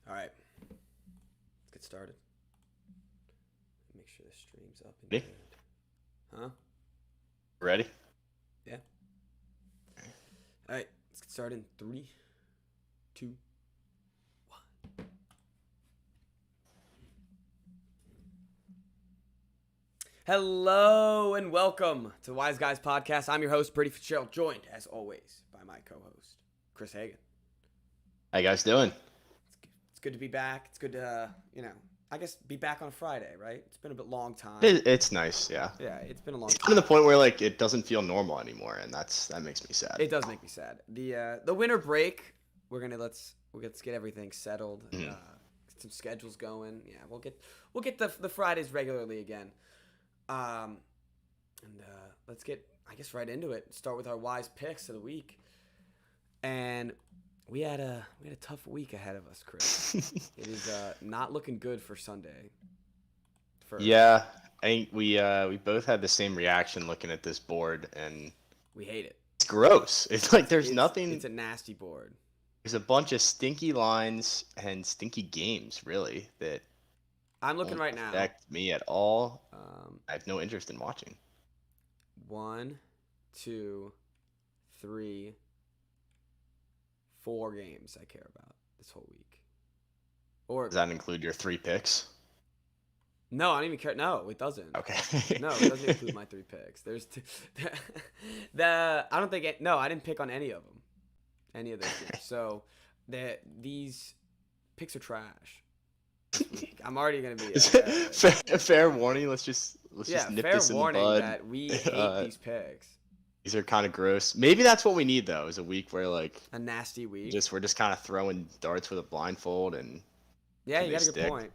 All right, let's get started. Make sure the stream's up and Ready? good. Huh? Ready? Yeah. All right, let's get started in 3, 2, 1. Hello and welcome to the Wise Guys Podcast. I'm your host, Brady Fitzgerald, joined as always by my co-host, Chris Hagan. How you guys doing? It's good to be back. It's good to, I guess be back on a Friday, right? It's been a bit long time. It's nice, yeah. Yeah, it's been a long It's time. kind of the point where like it doesn't feel normal anymore, and that makes me sad. It does make me sad. The winter break, let's get everything settled. Mhm. Get some schedules going. Yeah, we'll get the Fridays regularly again. Let's get right into it. Start with our wise picks of the week. And we had a tough week ahead of us, Chris. It is not looking good for Sunday. Yeah, I think we both had the same reaction looking at this board, and We hate it. it's gross. It's like there's nothing. It's a nasty board. There's a bunch of stinky lines and stinky games, really, that I'm looking don't right now. affect me at all. I have no interest in watching. 1, 2, 3, 4 games I care about this whole week. Or Does that include your 3 picks? no, I don't even care. No, it doesn't. Okay. No, it doesn't include my 3 picks. There's two, I don't think I didn't pick on any of them, any of those games. So these picks are trash. This week. I'm already gonna be fair warning. Let's just nip fair this in the warning bud. that we hate these picks. These are kind of gross. Maybe that's what we need though. Is a week where like A nasty week. we're just kind of throwing darts with a blindfold and Yeah, can you they got a good stick? point.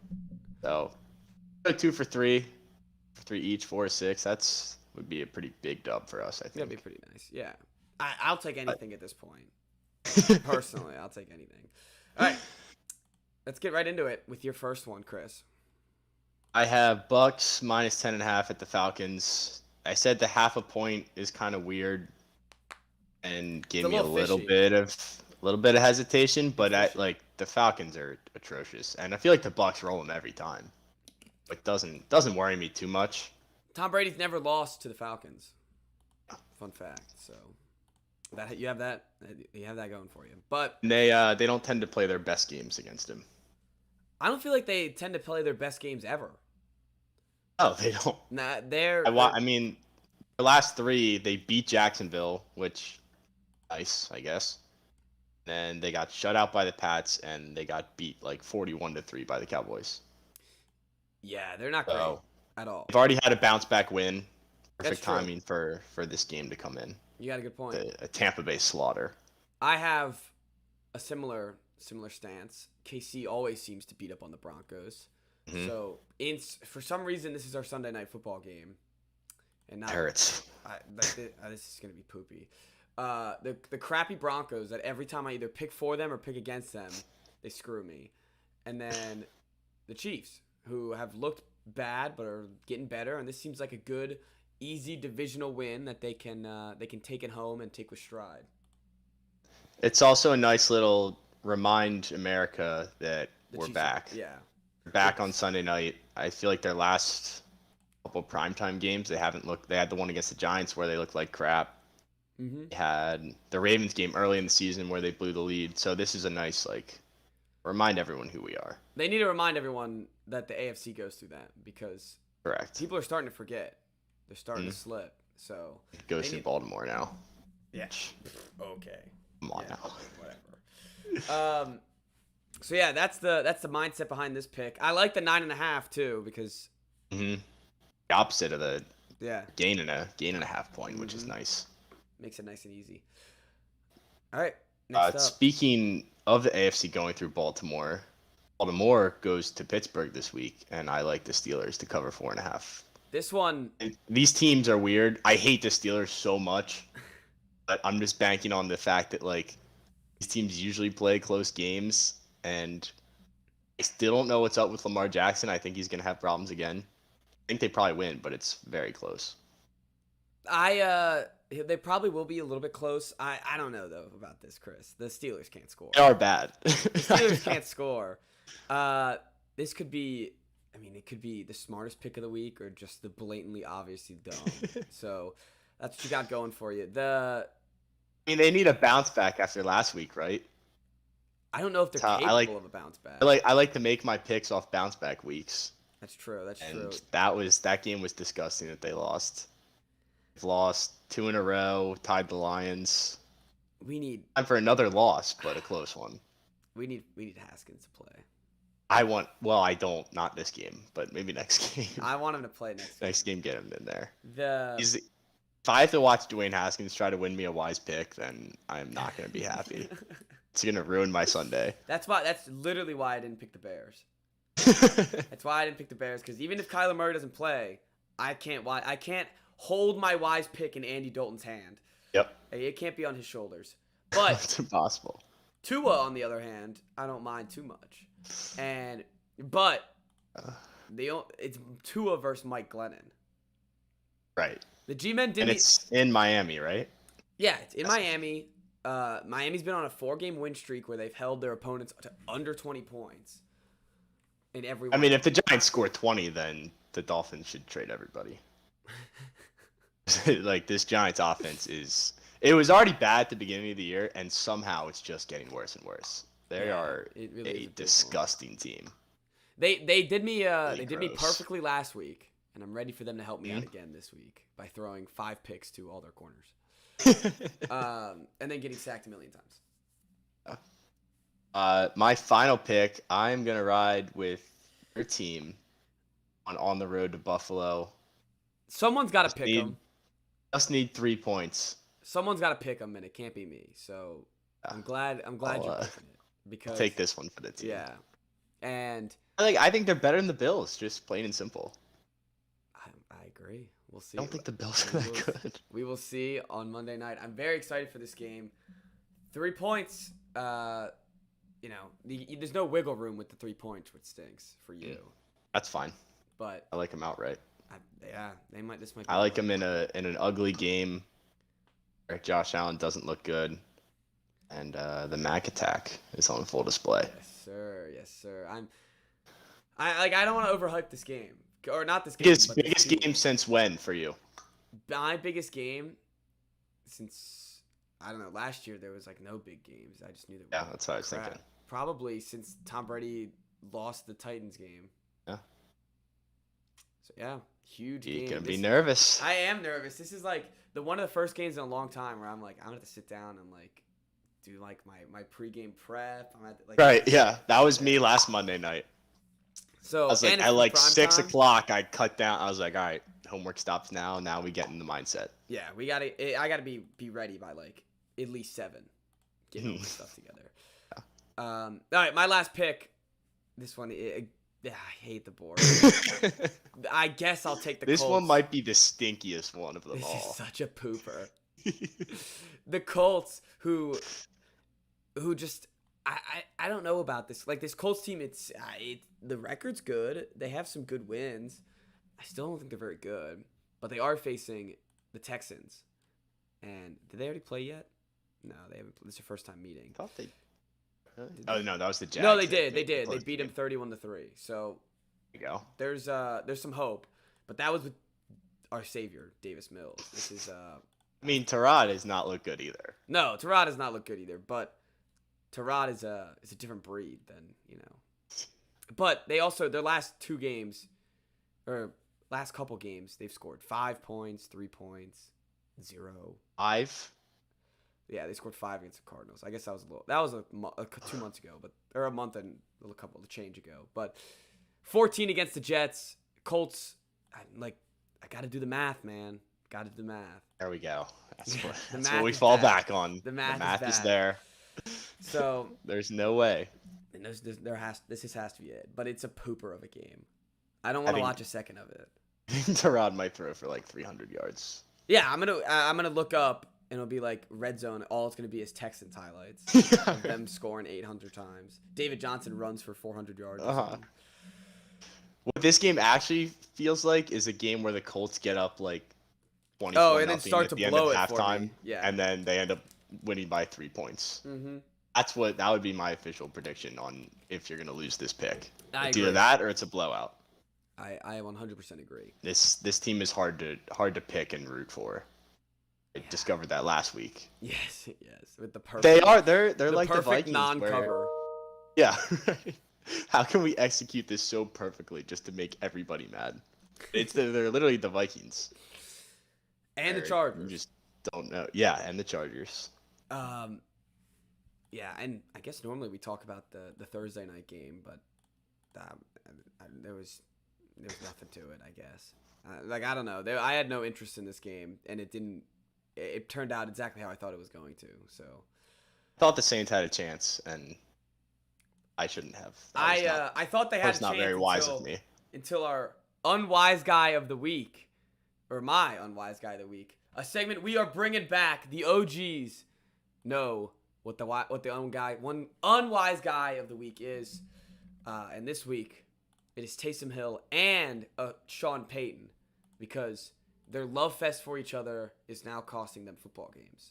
So 2 for 3, for 3 each, 4 or 6. That's would be a pretty big dub for us. I That'd be think. pretty nice. Yeah, I'll take anything at this point. Personally, I'll take anything. All right, let's get right into it with your first one, Chris. I have Bucks minus 10.5 at the Falcons. I said the half a point is kind of weird, and gave It's a me a little little bit of hesitation. But Fishy. the Falcons are atrocious, and I feel like the Bucks roll them every time. It doesn't worry me too much. Tom Brady's never lost to the Falcons. Fun fact. So you have that going for you. But And they don't tend to play their best games against him. I don't feel like they tend to play their best games ever. Oh, they don't. Nah, I mean, the last 3 they beat Jacksonville, which nice, I guess. Then they got shut out by the Pats, and they got beat like 41-3 by the Cowboys. yeah, they're not great So at all. they've already had a bounce back win. That's Perfect true. timing for this game to come in. You got a good point. A Tampa Bay slaughter. I have a similar stance. KC always seems to beat up on the Broncos. Mhm. So for some reason, this is our Sunday night football game, and not Hurts. this is gonna be poopy. The crappy Broncos that every time I either pick for them or pick against them, they screw me. And then the Chiefs, who have looked bad but are getting better, and this seems like a good, easy divisional win that they can take it home and take with stride. It's also a nice little remind America that The we're Chiefs back. Yeah. We're back on Sunday night. I feel like their last couple primetime games, they haven't looked. They had the one against the Giants where they looked like crap. Mm-hmm. They had the Ravens game early in the season where they blew the lead. So this is a nice remind everyone who we are. They need to remind everyone that the AFC goes through that because Correct. people are starting to forget. They're starting Mhm. to slip. So It goes they through need- Baltimore now. yeah. Okay. Come on Yeah, now. whatever. So yeah, that's the mindset behind this pick. I like the 9.5 too because hmm The opposite of the yeah, gain and a half point, which is Mhm. nice. makes it nice and easy. All right, next up. Speaking of the AFC going through Baltimore, Baltimore goes to Pittsburgh this week, and I like the Steelers to cover 4.5. This one, These teams are weird. I hate the Steelers so much, but I'm just banking on the fact that these teams usually play close games, and I still don't know what's up with Lamar Jackson. I think he's gonna have problems again. I think they probably win, but it's very close. they probably will be a little bit close. I don't know though about this, Chris. The Steelers can't score. They are bad. The Steelers can't score. This could be. I mean, it could be the smartest pick of the week or just the blatantly obviously dumb. So that's what you got going for you. I mean, they need a bounce back after last week, right? I don't know if they're I capable like- of a bounce back. I like to make my picks off bounce back weeks. That's true. That's And true. that game was disgusting that they lost. They've lost 2 in a row, tied the Lions. We need Time for another loss, but a close one. we need Haskins to play. I don't, not this game, but maybe next game. I want him to play next. Next game, get him in there. The If I have to watch Dwayne Haskins try to win me a wise pick, then I'm not going to be happy. It's going to ruin my Sunday. That's literally why I didn't pick the Bears. That's why I didn't pick the Bears, because even if Kyler Murray doesn't play, I can't hold my wise pick in Andy Dalton's hand. Yep. It can't be on his shoulders. But It's impossible. Tua, on the other hand, I don't mind too much. But it's Tua versus Mike Glennon. Right. The G-men And didn't. it's in Miami, right? Yeah, it's in Miami. Miami's been on a 4-game win streak where they've held their opponents to under 20 points. In every. I mean, if the Giants score 20, then the Dolphins should trade everybody. Like, this Giants offense it was already bad at the beginning of the year, and somehow it's just getting worse and worse. They are it really is a abysmal. disgusting team. They did me Really they did me gross. perfectly last week, and I'm ready for them to help me out again this week by throwing 5 picks to all their corners. And then getting sacked a million times. My final pick, I'm going to ride with your team on the road to Buffalo. Someone's got to Just pick need- them. Just need 3 points. Someone's got to pick them, and it can't be me. So I'm glad I'll, you're picking it because Take this one for the team. Yeah, and I think they're better than the Bills, just plain and simple. I agree. We'll see. I don't think the Bills are We that will- good. We will see on Monday night. I'm very excited for this game. 3 points. There's no wiggle room with the 3 points, which stinks for you. That's fine. But I like them outright. they might. This might. Be I like them in an ugly game where Josh Allen doesn't look good, and the Mac attack is on full display. Yes, sir. Yes, sir. I don't want to overhype this game, or not this game. Biggest but this biggest team. game since when for you? My biggest game since I don't know. Last year there was like no big games. I just knew that. Yeah, that's what I was thinking. Probably since Tom Brady lost the Titans game. Yeah. So yeah, huge You're game. gonna be This- nervous. I am nervous. This is like one of the first games in a long time where I'm like, I'm gonna have to sit down and like do like my pregame prep. I'm at like Right, yeah. That was me last Monday night. So I was like, and at it's like prime 6 time. o'clock, I cut down. I was like, all right, homework stops now. Now we get in the mindset. Yeah, I gotta be ready by like at least 7. Get all this stuff together. All right, my last pick. This one, I hate the board. I guess I'll take the This Colts. one might be the stinkiest one of them This all. is such a pooper. The Colts, who just I don't know about this. Like this Colts team, the record's good. They have some good wins. I still don't think they're very good, but they are facing the Texans. And did they already play yet? No, they haven't. This is their first time meeting. I thought they. Oh no, that was the Jags. No, they did. They did. They closed beat the him game. 31-3. So There you go. there's some hope, but that was with our savior Davis Mills. This is I mean, Tyrod does not look good either. No, Tyrod does not look good either, but Tyrod is a different breed than, But they also, their last 2 games, or last couple games, they've scored 5 points, 3 points, 0. 5. Yeah, they scored 5 against the Cardinals. I guess that was 2 months ago, or a month and a couple of change ago. But 14 against the Jets, Colts. I got to do the math, man. Got to do the math. There we go. That's The what math we is fall bad. back on. The math is is bad. there. So There's no way. and this has to be it. But it's a pooper of a game. I don't want to think- watch a second of it. Tyrod might throw for like 300 yards. Yeah, I'm gonna look up and it'll be like red zone. All it's gonna be is Texans highlights of them scoring 800 times. David Johnson runs for 400 yards. or Uh-huh. something. What this game actually feels like is a game where the Colts get up like 20 Oh, and then start to blow at it halftime, for me. Yeah. and then they end up winning by 3 points. Mm-hmm. that would be my official prediction on if you're gonna lose this pick. I It's agree. either that or it's a blowout. I 100% agree. This team is hard to pick and root for. I discovered that last week. Yes, with the perfect. They're the like the perfect Vikings. non-cover. Yeah. Right. How can we execute this so perfectly just to make everybody mad? They're literally the Vikings. And the You Chargers. just don't know. Yeah, and the Chargers. Yeah, and I guess normally we talk about the Thursday night game, but there was nothing to it. I guess. I don't know. I had no interest in this game, and it didn't. It turned out exactly how I thought it was going to. So. Thought the Saints had a chance, and I shouldn't have. I thought they had a chance. Not very wise of me. Until our unwise guy of the week, or my unwise guy of the week, a segment we are bringing back. The OGs know what the unwise guy of the week is, and this week it is Taysom Hill and Sean Payton, because their love fest for each other is now costing them football games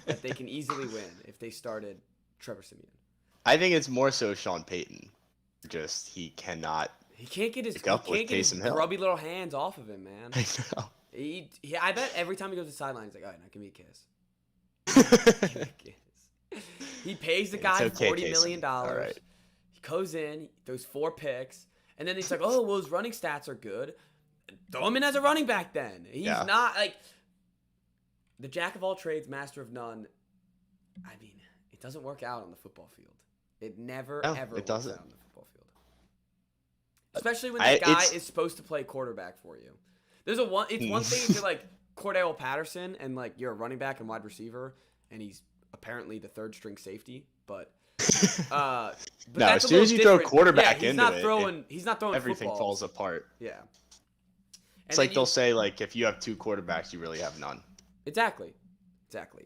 that they can easily win if they started Trevor Siemian. I think it's more so Sean Payton. Just he cannot. He can't get his Hill. grubby little hands off of him, man. I know. I bet every time he goes to the sideline, he's like, all right, now give me a kiss. He pays the guy $40 million. All right. He goes in, throws 4 picks, and then he's like, oh, well, his running stats are good. Throw him in as a running back then. He's not like the jack of all trades, master of none. I mean, it doesn't work out on the football field. It never, ever works out on the football field. Especially when the guy is supposed to play quarterback for you. It's one thing if you're like Cordell Patterson and like you're a running back and wide receiver, and he's apparently the 3rd string safety, but no, that's as soon as you throw quarterback he's into not it, throwing. He's not throwing. Everything footballs. falls apart. Yeah. It's like they'll say, like, if you have 2 quarterbacks, you really have none. Exactly.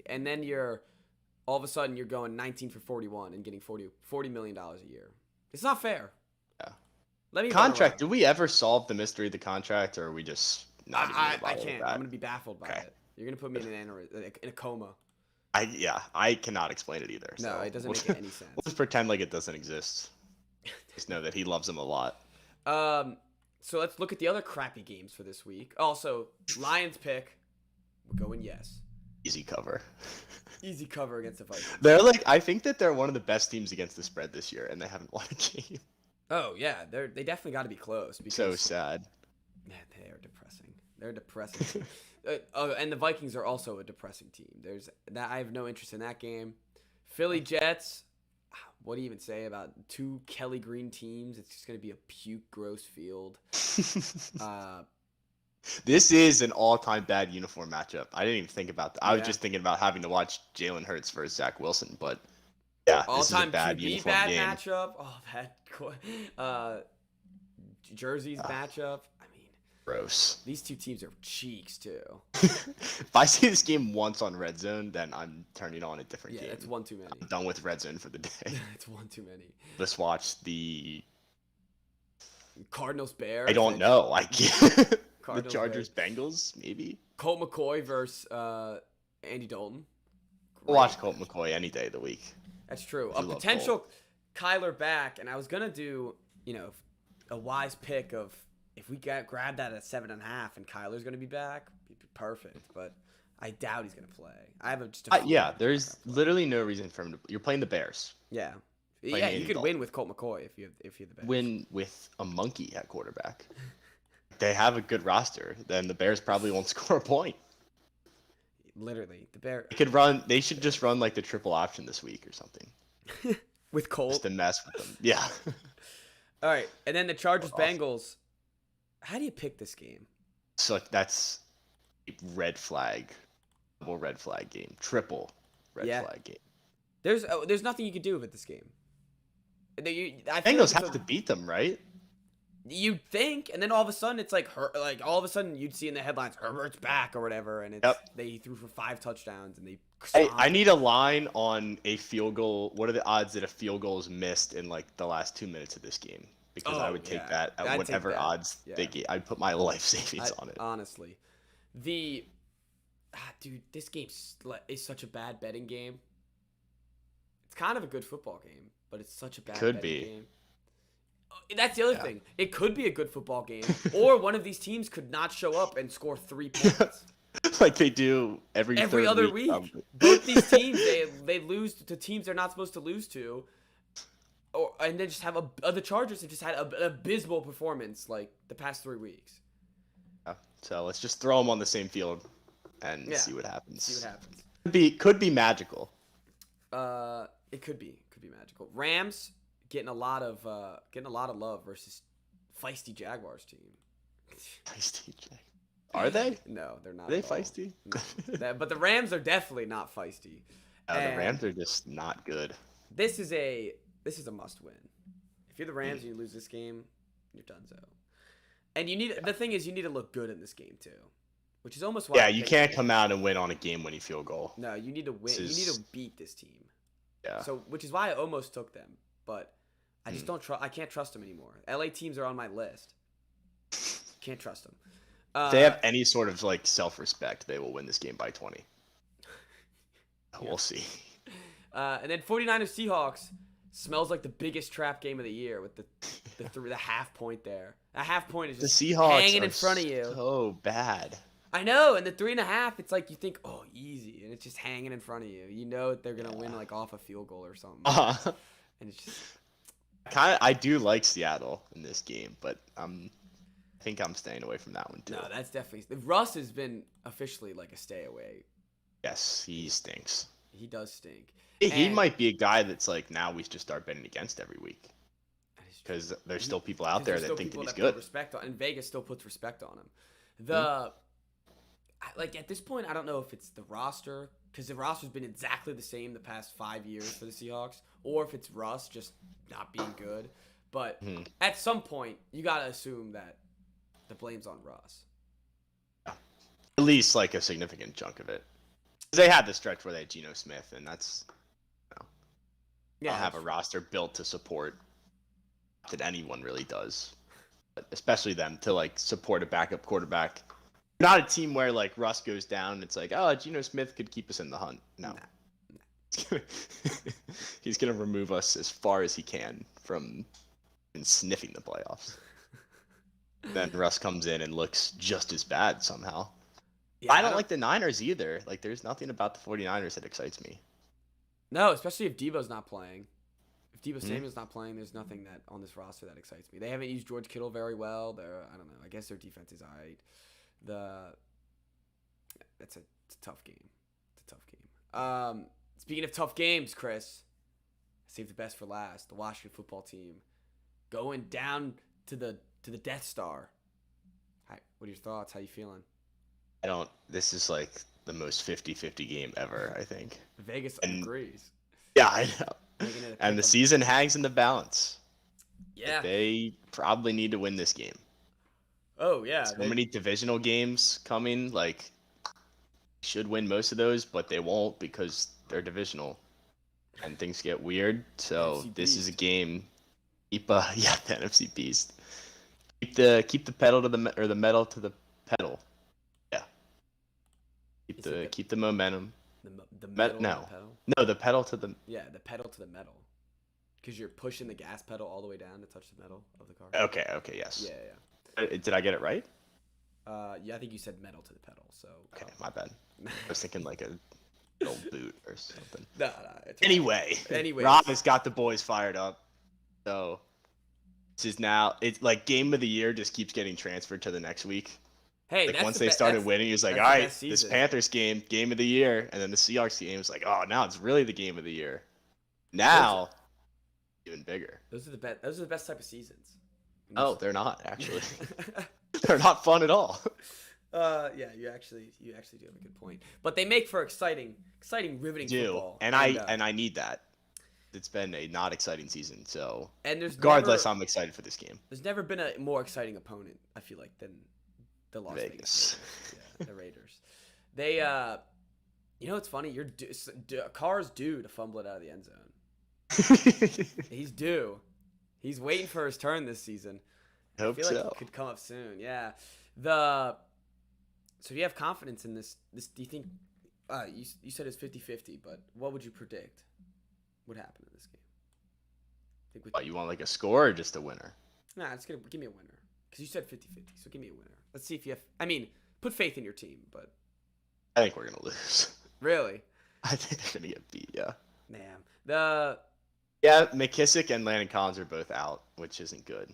And then all of a sudden you're going 19 for 41 and getting $40 million a year. It's not fair. Yeah. Let me contract. Did we ever solve the mystery of the contract, or are we just not even I can't. I'm gonna be baffled by it. You're gonna put me in a coma. I cannot explain it either. No, so it doesn't make any sense. We'll just pretend like it doesn't exist. Just know that he loves him a lot. So let's look at the other crappy games for this week. Also, Lions pick. We're going yes. Easy cover. Easy cover against the Vikings. I think that they're one of the best teams against the spread this year, and they haven't won a game. Oh yeah, they definitely got to be close. Because, so sad. Man, they are depressing. They're depressing. And the Vikings are also a depressing team. I have no interest in that game. Philly Jets. What do you even say about 2 Kelly Green teams? It's just going to be a puke, gross field. This is an all-time bad uniform matchup. I didn't even think about that. I was Yeah. just thinking about having to watch Jalen Hurts versus Zach Wilson, but yeah, this is a All-time bad QB uniform bad game. matchup. Oh, Jersey's matchup. I mean, Gross. these 2 teams are cheeks too. If I see this game once on Red Zone, then I'm turning on a different game. Yeah, it's one too many. I'm done with Red Zone for the day. It's one too many. Let's watch the Cardinals Bears. I don't know. I can't. The Cardinals, Chargers Bengals, maybe. Colt McCoy versus Andy Dalton. We'll watch Colt McCoy any day of the week. That's true. I A love potential Kyler back, and I was gonna do, a wise pick of if we grab that at 7.5 and Kyler's gonna be back, it'd be perfect. But I doubt he's gonna play. I have There's literally no reason for him to. You're playing the Bears. Yeah. Playing Yeah, Andy you could Dalton. win with Colt McCoy if you're the Bears. Win with a monkey at quarterback. They have a good roster. Then the Bears probably won't score a point. Literally, the Bears They should just run like the triple option this week or something. with Colt. Just to mess with them. Yeah. All right, and then the Chargers Awesome. Bengals. How do you pick this game? So that's a red flag. Double red flag game. Triple red flag game. There's nothing you can do with this game. I feel Bengals like have to beat them, right? You'd think, and then all of a sudden it's like all of a sudden you'd see in the headlines Herbert's back or whatever, and they threw for 5 touchdowns and they. I need a line on a field goal. What are the odds that a field goal is missed in like the last 2 minutes of this game? Because I would take that at whatever odds they get. I'd put my life savings on it. Honestly, dude, this game is such a bad betting game. It's kind of a good football game, but it's such a bad Could betting be. game. That's the other Yeah. thing. It could be a good football game, or one of these teams could not show up and score 3 points. Like they do every third Other week. week. Both these teams, they lose to teams they're not supposed to lose to, and then just have the Chargers have just had an abysmal performance like the past 3 weeks. Yeah. So let's just throw them on the same field and Yeah. see what happens. See what happens. Could be magical. It could be magical. Rams getting a lot of love versus feisty Jaguars team. Feisty. Are they? No, they're not. Are they at all. feisty? No. But the Rams are definitely not feisty. The And Rams are just not good. This is a must win. If you're the Rams and you lose this game, you're donezo. And the thing is, you need to look good in this game too, which is almost why. Yeah, you can't come out and win on a game-winning field goal. No, you need to win. You need to beat this team. Yeah. So, which is why I almost took them, but I just don't trust. I can't trust them anymore. LA teams are on my list. Can't trust them. If they have any sort of like self-respect, they will win this game by 20. We'll see. And then 49ers Seahawks smells like the biggest trap game of the year with the half point there. A half point is The just Seahawks hanging are in front of you. so bad. I know, and the 3.5, it's like you think, oh, easy, and it's just hanging in front of you. You know that they're gonna win like off a field goal or something, and it's just I do like Seattle in this game, but I think I'm staying away from that one too. no, that's definitely Russ has been officially like a stay away. Yes, he stinks. He does stink. He And- might be a guy that's like now we just start betting against every week That is true. because there's still people out 'Cause there there's that still think that people he's put good. respect on, and Vegas still puts respect on him. Like at this point, I don't know if it's the roster because the roster's been exactly the same the past 5 years for the Seahawks, or if it's Russ just not being good. But at some point, you gotta assume that the blame's on Russ. At least like a significant chunk of it. They had the stretch where they had Geno Smith, and that's Yeah, I'll have a roster built to support that anyone really does, but especially them to like support a backup quarterback. Not a team where like Russ goes down and it's like, oh, Geno Smith could keep us in the hunt. No. He's gonna remove us as far as he can from sniffing the playoffs. Then Russ comes in and looks just as bad somehow. Yeah, I don't like the Niners either. Like there's nothing about the 49ers that excites me. No, especially if Debo's not playing. If Debo Samuel's not playing, there's nothing that on this roster that excites me. They haven't used George Kittle very well. I don't know. I guess their defense is alright. It's a tough game. It's a tough game. Speaking of tough games, Chris, save the best for last. The Washington football team going down to the Death Star. Hi, what are your thoughts? How you feeling? This is like the most 50-50 game ever, I think. Vegas And- agrees. Yeah, I know. Making it a And the pick 'em. season hangs in the balance. Yeah. They probably need to win this game. Oh yeah. So many divisional games coming, like should win most of those, but they won't because they're divisional. And things get weird. So NFC this is a Beast. game. Keep the NFC Beast. Keep the pedal to the metal to the pedal. Yeah. Is it Keep the momentum. the metal no. on the pedal. No, the pedal to the. Yeah, the pedal to the metal. Because you're pushing the gas pedal all the way down to touch the metal of the car. Okay, yes. Yeah. Did I get it right? Yeah, I think you said metal to the pedal. So. Okay, my bad. I was thinking like a little boot or something. No, it's Anyway, Rob has got the boys fired up. So this is now it's like game of the year just keeps getting transferred to the next week. Hey, Like that's once the they be- started that's- winning, he was like, that's all the right, best this season. Panthers game of the year, and then the Seahawks game was like, oh, now it's really the game of the year. Now, even bigger. Those are the best. Those are the best type of seasons. Oh, they're not actually. They're not fun at all. Yeah, you actually do have a good point. But they make for exciting, riveting football. And I need that. It's been a not exciting season, so and there's regardless, never, I'm excited for this game. there's never been a more exciting opponent, I feel like, than the Las Vegas Vegas. Raiders. Yeah, the Raiders. They you know what's funny? Carr's due to fumble it out of the end zone. He's due. He's waiting for his turn this season. I Hope feel like so. it could come up soon. Yeah. So you have confidence in this do you think you said it's 50-50, but what would you predict? What happened in this game? Think with What, you want like a score or just a winner? Nah, it's gonna give me a winner because you said 50-50. So give me a winner. Let's see if you have. I mean, put faith in your team, but I think we're gonna lose. really, I think they're gonna get beat. Yeah. damn. Yeah, McKissick and Landon Collins are both out, which isn't good.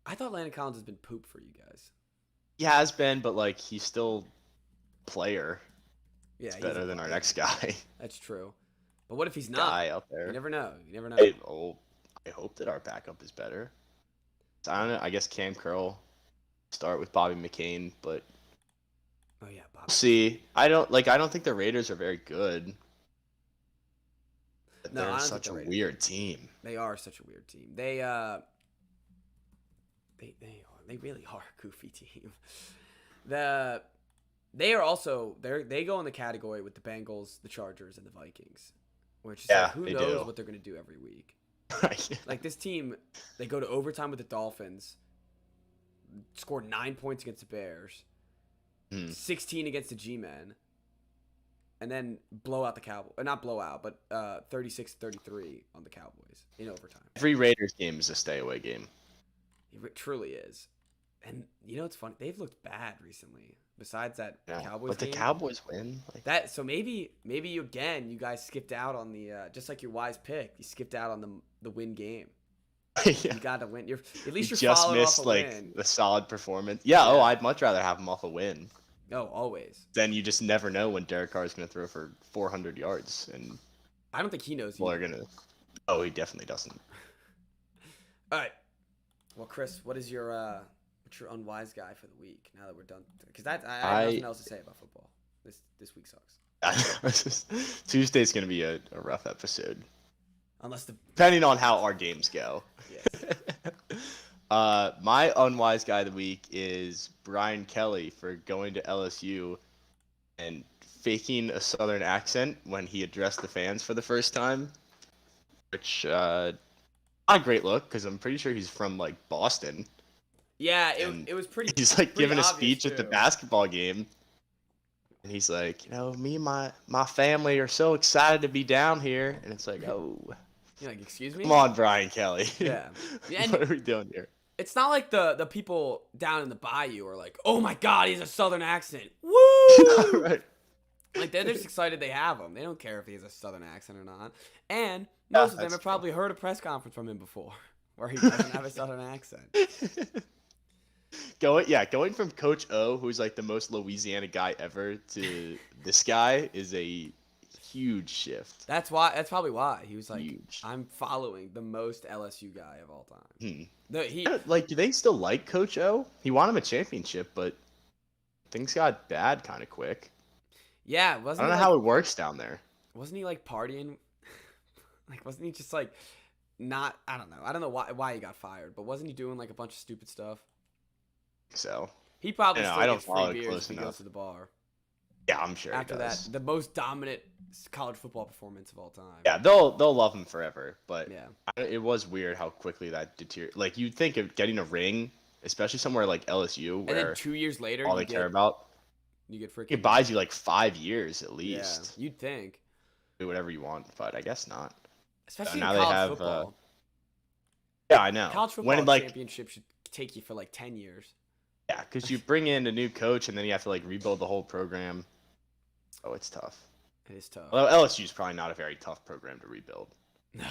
I thought Landon Collins has been poop for you guys. He has been, but like he's still player. Yeah, It's he's better a than our player. next guy. That's true. But what if he's not? Guy out there. You never know. You never know. I hope that our backup is better. So I don't know. I guess Cam Curl start with Bobby McCain, but Oh yeah, Bob. we'll see. I don't think the Raiders are very good. But No, I they're don't think such the a Raiders weird team. They are such a weird team. They really are a goofy team. They are also they go in the category with the Bengals, the Chargers, and the Vikings, which is Yeah, like, who they knows do. what they're gonna do every week. Right. Like this team, they go to overtime with the Dolphins, scored 9 points against the Bears, 16 against the G-Men, and then blow out the Cowboys. Not blow out, but 36-33 on the Cowboys in overtime. Every Raiders game is a stay away game. It truly is. And you know what's funny? They've looked bad recently. Besides that Yeah. Cowboys But the game. Cowboys win. Like, That so maybe you guys skipped out on the just like your wise pick. You skipped out on the win game. yeah. You got to win. At You least you're just following off missed a like win. the solid performance. Yeah, Yeah. oh, I'd much rather have him off a win. Oh, always. Then you just never know when Derek Carr is going to throw for 400 yards, and I don't think he knows. people are either. going to. Oh, he definitely doesn't. All right. Well, Chris, what's your unwise guy for the week? Now that we're done, because I have nothing else to say about football. This week sucks. Tuesday's going to be a rough episode, Unless the depending on how our games go. yes. My unwise guy of the week is Brian Kelly for going to LSU and faking a Southern accent when he addressed the fans for the first time, which not a great look because I'm pretty sure he's from like Boston. Yeah, And it was pretty. He's like pretty giving a obvious, speech at the too. basketball game, and he's like, me and my family are so excited to be down here, and it's like, oh, You're like, excuse me. come on, Brian Kelly. Yeah. And- What are we doing here? It's not like the people down in the bayou are like, oh my god, he has a southern accent. Woo! Right. Like they're just excited they have him. They don't care if he has a southern accent or not. And most of them that's have true. probably heard a press conference from him before where he doesn't have a southern accent. Going from Coach O, who's like the most Louisiana guy ever, to this guy is a huge shift. That's probably why he was like, Huge. I'm following the most LSU guy of all time. He Like, do they still like Coach O? He won him a championship, but things got bad kind of quick. yeah, I wasn't don't know he how like, it works down there. wasn't he like partying? Like wasn't he just like not? I don't know why he got fired, but wasn't he doing like a bunch of stupid stuff? So He probably I still don't gets follow free it beers close if he enough. goes to the bar. yeah, I'm sure After he that, does. the most dominant college football performance of all time. Yeah, they'll love him forever, but Yeah. it was weird how quickly that deteriorated. Like you'd think of getting a ring, especially somewhere like LSU, And then where 2 years later, all they care about you get freaking. it buys you like 5 years at Yeah, least. you'd think, Do whatever you want, but I guess not. especially now in they college have, football. Yeah, I know. College football When like championship should take you for like 10 years. yeah, because you bring in a new coach and then you have to like rebuild the whole program. Oh, it's tough. It is tough. Although LSU is probably not a very tough program to rebuild. No.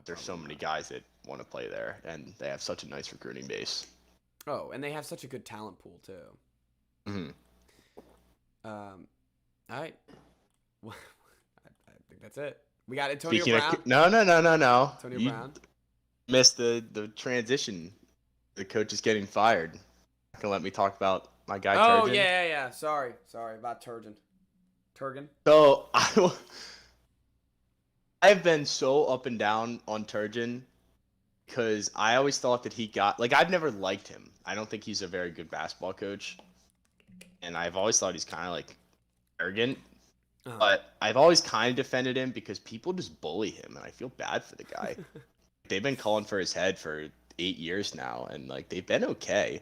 There's so probably many not. guys that want to play there, and they have such a nice recruiting base. Oh, and they have such a good talent pool too. Mm-hmm. All right. Well, I think that's it. We got Antonio Speaking Brown. of no. Antonio You Brown. missed the transition. The coach is getting fired. Not gonna let me talk about my guy. Oh Turgeon. yeah. Sorry about Turgeon. So I've been so up and down on Turgeon because I always thought that he got like I've never liked him. I don't think he's a very good basketball coach, and I've always thought he's kind of like arrogant. Uh-huh. But I've always kind of defended him because people just bully him, and I feel bad for the guy. They've been calling for his head for 8 years now, and like they've been okay.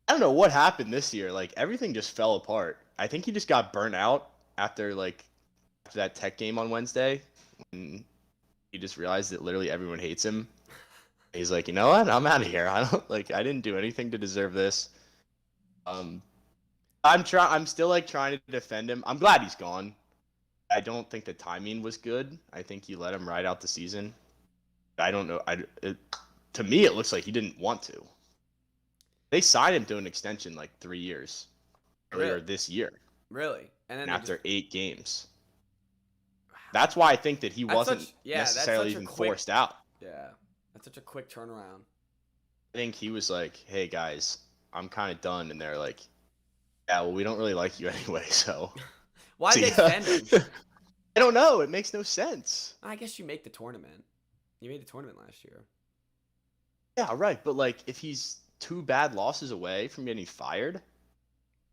I don't know what happened this year. Like everything just fell apart. I think he just got burnt out after like after that Tech game on Wednesday, when he just realized that literally everyone hates him. He's like, you know what? I'm out of here. I didn't do anything to deserve this. I'm still like trying to defend him. I'm glad he's gone. I don't think the timing was good. I think he let him ride out the season. I don't know. To me, it looks like he didn't want to. They signed him to an extension like 3 years earlier this year. Really? And then after 8 games. That's why I think that he wasn't that's necessarily even forced out. Yeah. That's such a quick turnaround. I think he was like, hey, guys, I'm kind of done. And they're like, yeah, well, we don't really like you anyway, so. Why did they extend him? I don't know. It makes no sense. I guess you make the tournament. You made the tournament last year. Yeah, right. But, like, if he's 2 bad losses away from getting fired,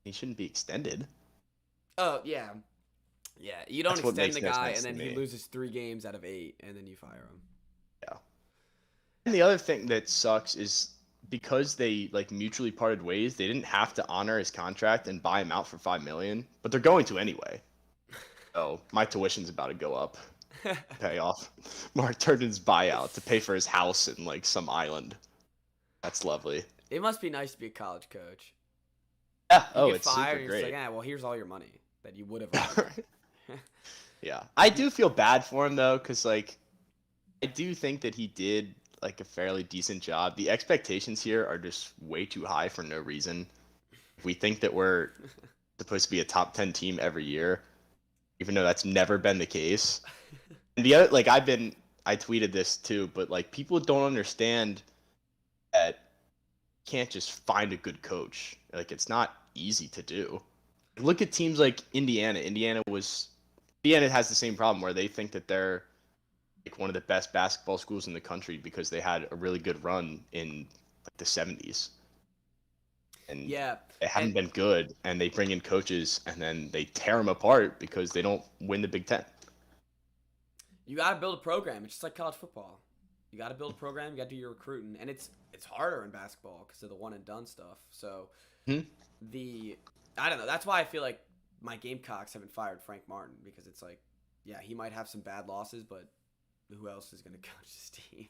he shouldn't be extended. Oh, yeah. Yeah, you don't extend the guy, and then he loses 3 games out of 8, and then you fire him. Yeah. And the other thing that sucks is because they, like, mutually parted ways, they didn't have to honor his contract and buy him out for $5 million, but they're going to anyway. So my tuition's about to go up. Pay off Mark Turgeon's buyout to pay for his house in like some island. That's lovely. It must be nice to be a college coach. Yeah. It's super great. Like, yeah, well, here's all your money that you would have. Yeah, I do feel bad for him though, because like I do think that he did like a fairly decent job. The expectations here are just way too high for no reason. If we think that we're supposed to be a top 10 team every year, even though that's never been the case. And the other, like, I tweeted this too, but like people don't understand that you can't just find a good coach. Like, it's not easy to do. Look at teams like Indiana. Indiana has the same problem where they think that they're like one of the best basketball schools in the country because they had a really good run in like the 70s. And yeah, they haven't been good, and they bring in coaches, and then they tear them apart because they don't win the Big Ten. You got to build a program. It's just like college football. You got to build a program. You got to do your recruiting, and it's harder in basketball because of the one and done stuff. So I don't know. That's why I feel like my Gamecocks haven't fired Frank Martin, because it's like, yeah, he might have some bad losses, but who else is going to coach this team?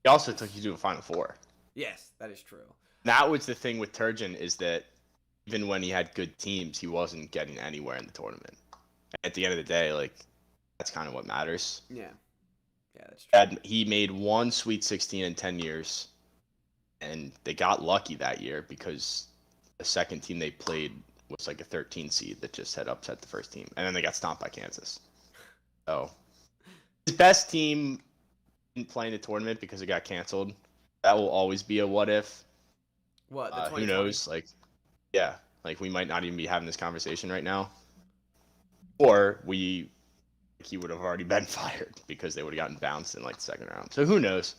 He also took you to a Final Four. Yes, that is true. That was the thing with Turgeon, is that even when he had good teams, he wasn't getting anywhere in the tournament. At the end of the day, like, that's kind of what matters. Yeah. Yeah, that's true. He made 1 Sweet 16 in 10 years, and they got lucky that year because the second team they played was like a 13 seed that just had upset the first team, and then they got stomped by Kansas. So his best team didn't play in the tournament because it got canceled. That will always be a what if. What? Who knows? Like, yeah, like we might not even be having this conversation right now, or he would have already been fired because they would have gotten bounced in like the second round. So who knows?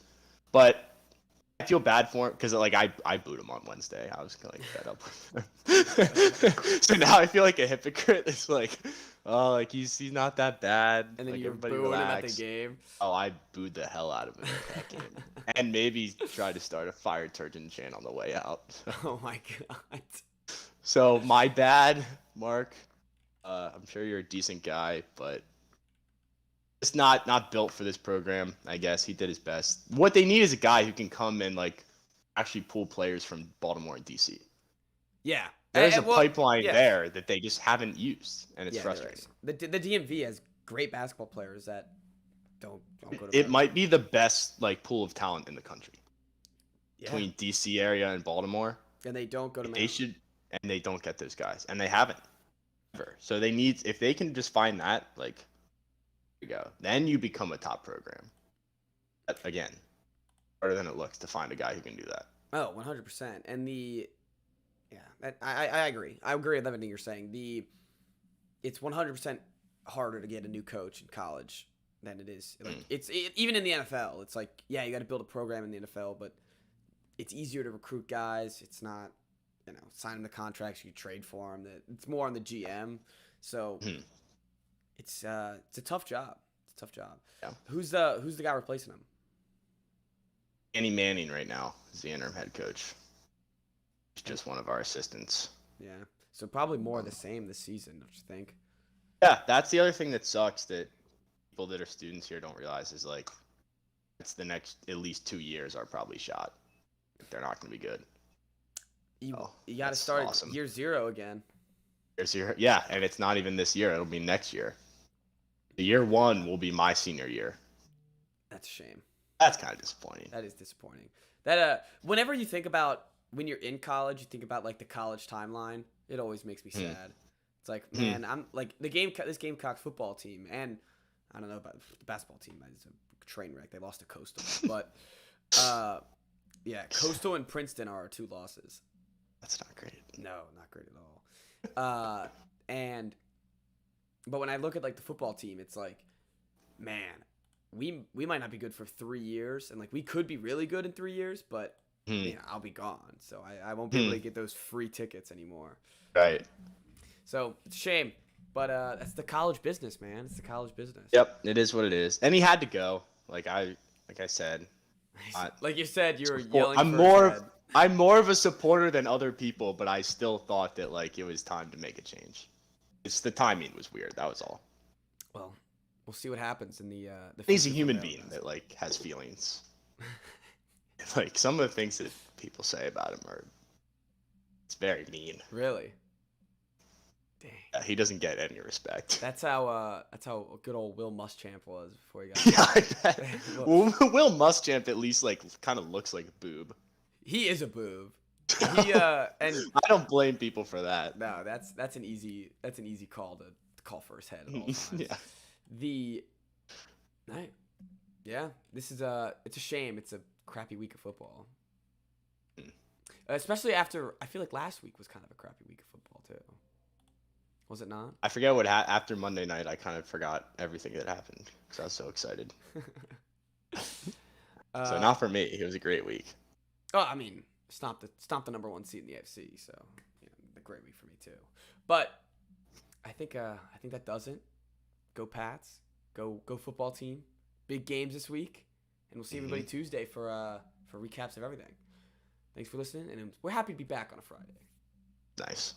But I feel bad for him because like I booed him on Wednesday. I was like fed up with him. So now I feel like a hypocrite. It's like, oh, like he's not that bad. And then like, you're booing him at the game. Oh, I booed the hell out of him at that game. And maybe tried to start a Fire Turgeon chant on the way out. Oh my god. So my bad, Mark. I'm sure you're a decent guy, but it's not built for this program. I guess he did his best. What they need is a guy who can come and like actually pull players from Baltimore and DC. Yeah, there's a pipeline there that they just haven't used, and it's frustrating. The DMV has great basketball players that don't go to. It might be the best like pool of talent in the country between DC area and Baltimore. And they don't go to. They should, and they don't get those guys, and they haven't ever. So they need, if they can just find that, like, there you go. Then you become a top program. But again, harder than it looks to find a guy who can do that. Oh, 100%. And I agree. I agree with everything you're saying. It's 100% harder to get a new coach in college than it is. Like, even in the NFL. It's like, yeah, you got to build a program in the NFL, but it's easier to recruit guys. It's not, sign them the contracts, you trade for them. It's more on the GM. So it's a tough job. It's a tough job. Yeah. Who's the guy replacing him? Andy Manning right now is the interim head coach. He's just one of our assistants. Yeah. So probably more of the same this season, don't you think? Yeah, that's the other thing that sucks that people that are students here don't realize is like it's the next at least 2 years are probably shot. They're not going to be good. You Oh, you got to that's start awesome. at year 0 again. Yeah, and it's not even this year. It'll be next year. The year 1 will be my senior year. That's a shame. That's kind of disappointing. That is disappointing. That whenever you think about when you're in college, you think about like the college timeline. It always makes me sad. It's like, man, I'm like this Gamecocks football team, and I don't know about the basketball team. It's a train wreck. They lost to Coastal, but yeah, Coastal and Princeton are our 2 losses. That's not great. No, not great at all. But when I look at like the football team, it's like, man, we might not be good for 3 years, and like we could be really good in 3 years, but man, I'll be gone, so I won't be able to get those free tickets anymore. Right. So it's a shame, but that's the college business, man. It's the college business. Yep, it is what it is. And he had to go. Like I said. Like you said, you were Support- yelling. I'm more of a supporter than other people, but I still thought that like it was time to make a change. It's the timing was weird. That was all. Well, we'll see what happens in the. He's a future human for being Railroads. that like has feelings. Like some of the things that people say about him are, it's very mean. Really. Dang. Yeah, he doesn't get any respect. That's how good old Will Muschamp was before he got. Yeah, I bet. Will Muschamp at least like kind of looks like a boob. He is a boob. He and I don't blame people for that. no, that's an easy call to call for his head at all times. Yeah. Yeah, this is it's a shame. It's a crappy week of football. Especially after I feel like last week was kind of a crappy week of football too. Was it not? I forget what after Monday night. I kind of forgot everything that happened because I was so excited. So not for me. It was a great week. Oh, I mean, stomped the number 1 seed in the AFC, so a great week for me too. But I think that does it. Go Pats. Go football team. Big games this week, and we'll see everybody Tuesday for recaps of everything. Thanks for listening, and we're happy to be back on a Friday. Nice.